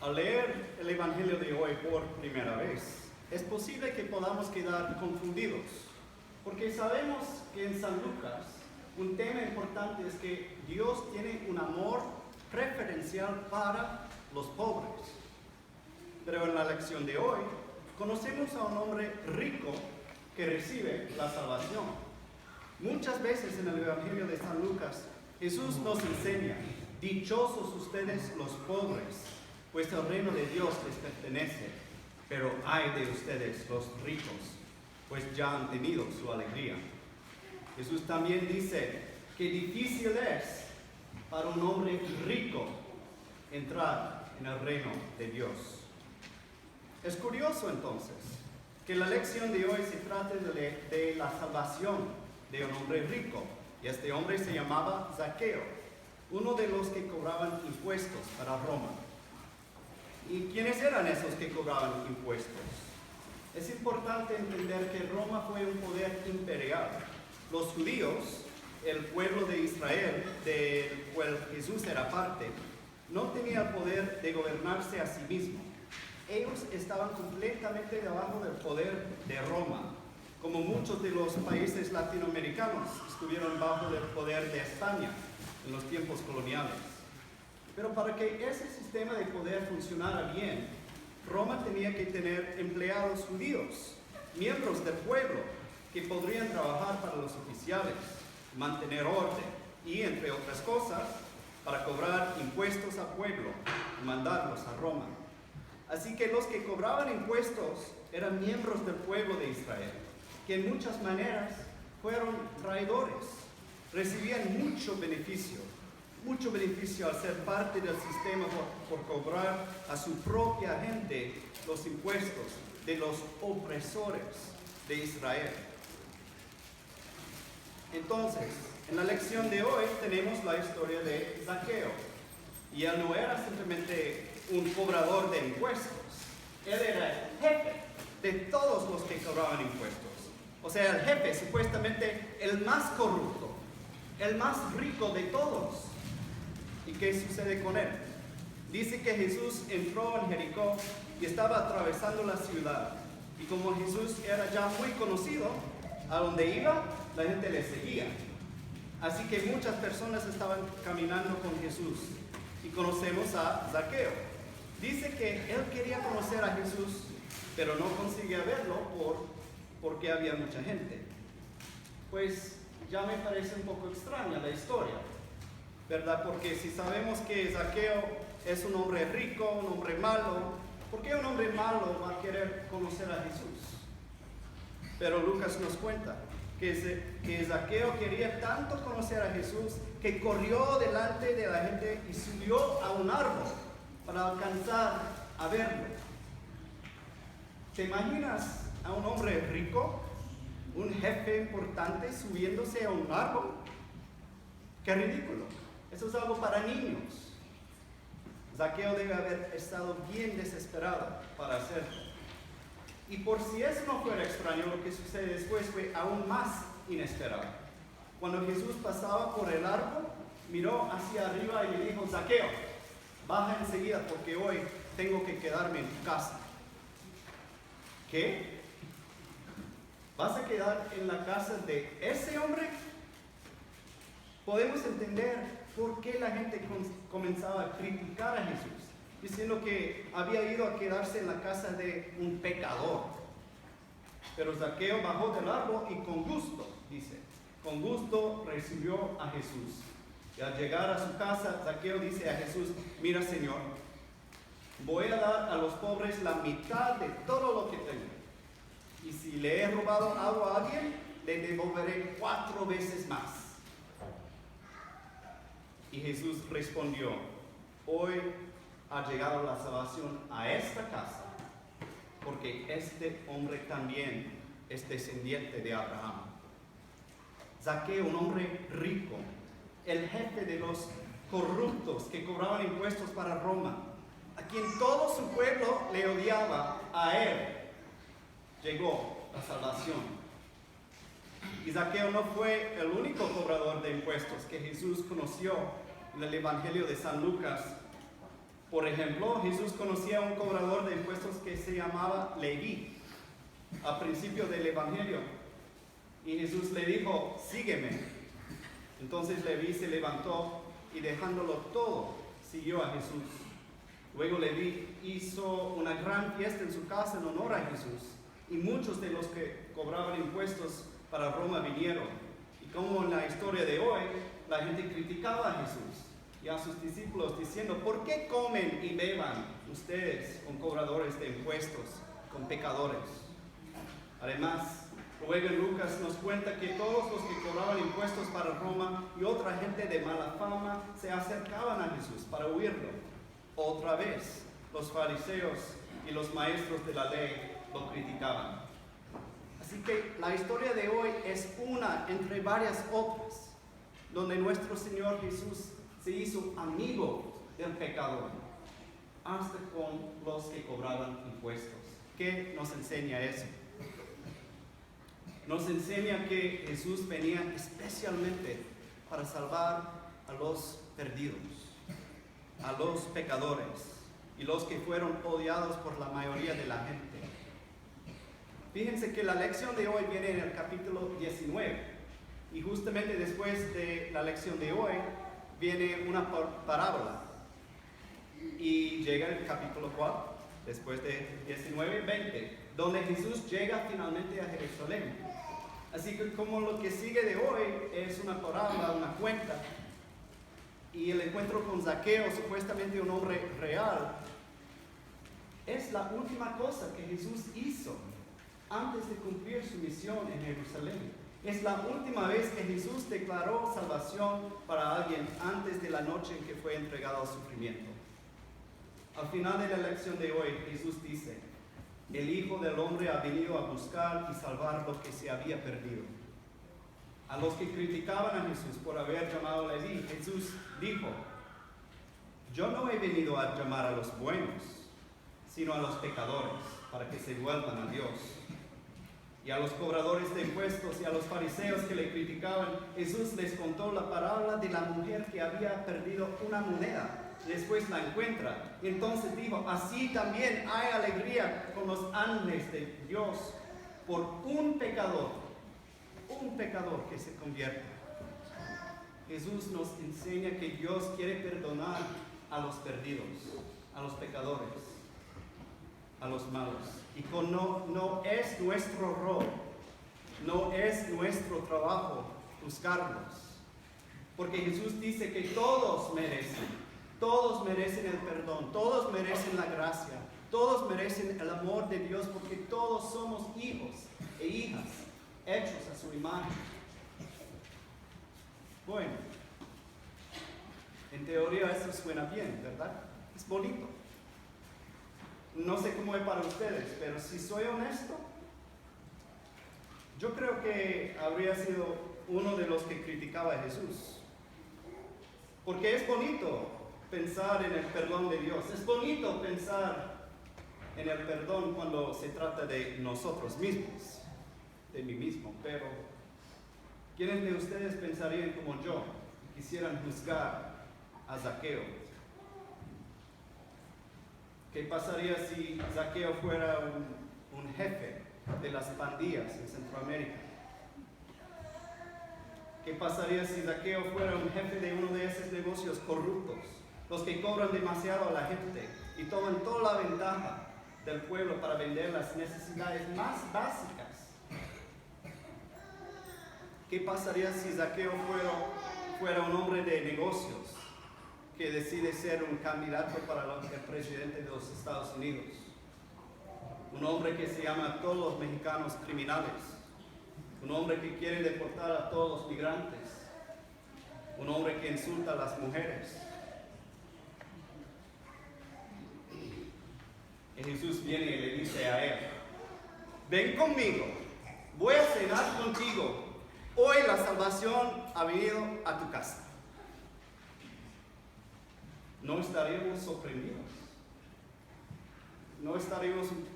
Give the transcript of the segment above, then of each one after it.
Al leer el Evangelio de hoy por primera vez, es posible que podamos quedar confundidos, porque sabemos que en San Lucas un tema importante es que Dios tiene un amor preferencial para los pobres. Pero en la lección de hoy conocemos a un hombre rico que recibe la salvación. Muchas veces en el Evangelio de San Lucas Jesús nos enseña: dichosos ustedes los pobres, pues el reino de Dios les pertenece, pero ay de ustedes los ricos, pues ya han tenido su alegría. Jesús también dice que difícil es para un hombre rico entrar en el reino de Dios. Es curioso entonces que la lección de hoy se trate de la salvación de un hombre rico, y este hombre se llamaba Zaqueo, uno de los que cobraban impuestos para Roma. ¿Y quiénes eran esos que cobraban impuestos? Es importante entender que Roma fue un poder imperial. Los judíos, el pueblo de Israel, del cual Jesús era parte, no tenía el poder de gobernarse a sí mismo. Ellos estaban completamente debajo del poder de Roma, como muchos de los países latinoamericanos estuvieron bajo el poder de España en los tiempos coloniales. Pero para que ese sistema de poder funcionara bien, Roma tenía que tener empleados judíos, miembros del pueblo, que podrían trabajar para los oficiales, mantener orden y, entre otras cosas, para cobrar impuestos al pueblo y mandarlos a Roma. Así que los que cobraban impuestos eran miembros del pueblo de Israel, que en muchas maneras fueron traidores, recibían mucho beneficio al ser parte del sistema por cobrar a su propia gente los impuestos de los opresores de Israel. Entonces, en la lección de hoy tenemos la historia de Zaqueo, y él no era simplemente un cobrador de impuestos, él era el jefe de todos los que cobraban impuestos. O sea, el jefe, supuestamente el más corrupto, el más rico de todos. ¿Y qué sucede con él? Dice que Jesús entró en Jericó y estaba atravesando la ciudad. Y como Jesús era ya muy conocido, a donde iba, la gente le seguía. Así que muchas personas estaban caminando con Jesús. Y conocemos a Zaqueo. Dice que él quería conocer a Jesús, pero no conseguía verlo porque había mucha gente. Pues ya me parece un poco extraña la historia, ¿verdad? Porque si sabemos que Zaqueo es un hombre rico, un hombre malo, ¿por qué un hombre malo va a querer conocer a Jesús? Pero Lucas nos cuenta que Zaqueo quería tanto conocer a Jesús que corrió delante de la gente y subió a un árbol para alcanzar a verlo. ¿Te imaginas a un hombre rico, un jefe importante, subiéndose a un árbol? ¡Qué ridículo! Eso es algo para niños. Zaqueo debe haber estado bien desesperado para hacerlo. Y por si eso no fuera extraño, lo que sucede después fue aún más inesperado. Cuando Jesús pasaba por el árbol, miró hacia arriba y le dijo: Zaqueo, baja enseguida porque hoy tengo que quedarme en tu casa. ¿Qué? ¿Vas a quedar en la casa de ese hombre? Podemos entender por qué la gente comenzaba a criticar a Jesús, diciendo que había ido a quedarse en la casa de un pecador. Pero Zaqueo bajó del árbol y con gusto, dice, con gusto recibió a Jesús. Y al llegar a su casa, Zaqueo dice a Jesús: mira, Señor, voy a dar a los pobres la mitad de todo lo que tengo. Y si le he robado algo a alguien, le devolveré 4 veces más. Y Jesús respondió: hoy ha llegado la salvación a esta casa, porque este hombre también es descendiente de Abraham. Zaqueo, un hombre rico, el jefe de los corruptos que cobraban impuestos para Roma, a quien todo su pueblo le odiaba, a él llegó la salvación. Y Zaqueo no fue el único cobrador de impuestos que Jesús conoció en el Evangelio de San Lucas. Por ejemplo, Jesús conocía a un cobrador de impuestos que se llamaba Leví al principio del Evangelio. Y Jesús le dijo, sígueme. Entonces Leví se levantó y dejándolo todo, siguió a Jesús. Luego Leví hizo una gran fiesta en su casa en honor a Jesús. Y muchos de los que cobraban impuestos para Roma vinieron. Y como en la historia de hoy, la gente criticaba a Jesús y a sus discípulos diciendo, ¿por qué comen y beban ustedes con cobradores de impuestos, con pecadores? Además, luego en Lucas nos cuenta que todos los que cobraban impuestos para Roma y otra gente de mala fama se acercaban a Jesús para oírlo. Otra vez, los fariseos y los maestros de la ley lo criticaban. Así que la historia de hoy es una entre varias otras, donde nuestro Señor Jesús se hizo amigo del pecador, hasta con los que cobraban impuestos. ¿Qué nos enseña eso? Nos enseña que Jesús venía especialmente para salvar a los perdidos, a los pecadores y los que fueron odiados por la mayoría de la gente. Fíjense que la lección de hoy viene en el capítulo 19 y justamente después de la lección de hoy viene una parábola y llega el capítulo 4, después de 19, 20, donde Jesús llega finalmente a Jerusalén. Así que como lo que sigue de hoy es una parábola, una cuenta, y el encuentro con Zaqueo, supuestamente un hombre real, es la última cosa que Jesús hizo antes de cumplir su misión en Jerusalén. Es la última vez que Jesús declaró salvación para alguien antes de la noche en que fue entregado al sufrimiento. Al final de la lección de hoy, Jesús dice, el Hijo del Hombre ha venido a buscar y salvar lo que se había perdido. A los que criticaban a Jesús por haber llamado a Leví, Jesús dijo, yo no he venido a llamar a los buenos, sino a los pecadores, para que se vuelvan a Dios. Y a los cobradores de impuestos y a los fariseos que le criticaban, Jesús les contó la parábola de la mujer que había perdido una moneda. Después la encuentra. Y entonces dijo, así también hay alegría con los ángeles de Dios por un pecador que se convierte. Jesús nos enseña que Dios quiere perdonar a los perdidos, a los pecadores, a los malos. Y no es nuestro rol, no es nuestro trabajo buscarlos. Porque Jesús dice que todos merecen el perdón, todos merecen la gracia, todos merecen el amor de Dios, porque todos somos hijos e hijas, hechos a su imagen. Bueno, en teoría eso suena bien, ¿verdad? Es bonito. No sé cómo es para ustedes, pero si soy honesto, yo creo que habría sido uno de los que criticaba a Jesús. Porque es bonito pensar en el perdón de Dios. Es bonito pensar en el perdón cuando se trata de nosotros mismos, de mí mismo. Pero, ¿quiénes de ustedes pensarían como yo? Quisieran juzgar a Zaqueo. ¿Qué pasaría si Zaqueo fuera un jefe de las pandillas en Centroamérica? ¿Qué pasaría si Zaqueo fuera un jefe de uno de esos negocios corruptos, los que cobran demasiado a la gente y toman toda la ventaja del pueblo para vender las necesidades más básicas? ¿Qué pasaría si Zaqueo fuera un hombre de negocios que decide ser un candidato para el presidente de los Estados Unidos? Un hombre que se llama a todos los mexicanos criminales. Un hombre que quiere deportar a todos los migrantes. Un hombre que insulta a las mujeres. Y Jesús viene y le dice a él, ven conmigo, voy a cenar contigo. Hoy la salvación ha venido a tu casa. ¿No estaríamos sorprendidos? ¿No estaríamos un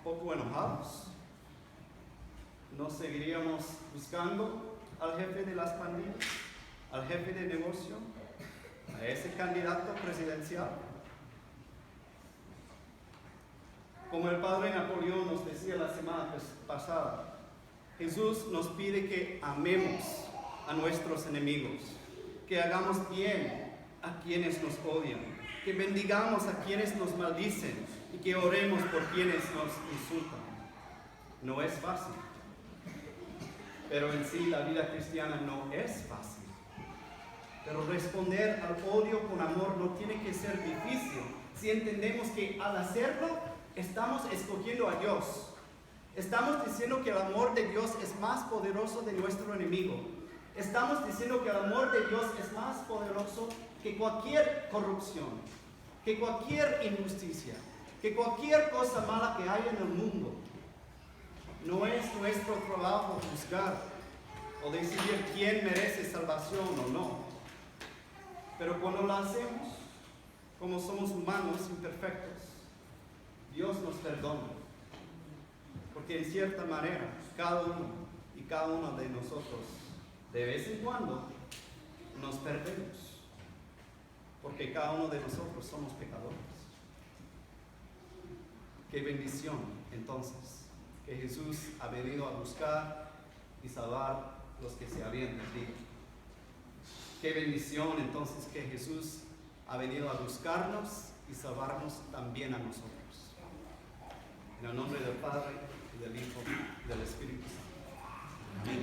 poco enojados? ¿No seguiríamos buscando al jefe de las pandillas, al jefe de negocio, a ese candidato presidencial? Como el padre Napoleón nos decía la semana pasada, Jesús nos pide que amemos a nuestros enemigos, que hagamos bien a quienes nos odian, que bendigamos a quienes nos maldicen y que oremos por quienes nos insultan. No es fácil, pero en sí la vida cristiana no es fácil. Pero responder al odio con amor no tiene que ser difícil si entendemos que al hacerlo estamos escogiendo a Dios. Estamos diciendo que el amor de Dios es más poderoso de nuestro enemigo. Estamos diciendo que el amor de Dios es más poderoso que cualquier corrupción, que cualquier injusticia, que cualquier cosa mala que haya en el mundo. No es nuestro trabajo juzgar o decidir quién merece salvación o no. Pero cuando lo hacemos, como somos humanos imperfectos, Dios nos perdona. Porque en cierta manera, cada uno de nosotros, de vez en cuando, nos perdemos. Porque cada uno de nosotros somos pecadores. Qué bendición, entonces, que Jesús ha venido a buscar y salvar los que se habían perdido. Qué bendición, entonces, que Jesús ha venido a buscarnos y salvarnos también a nosotros. En el nombre del Padre, y del Hijo, y del Espíritu Santo. Amén.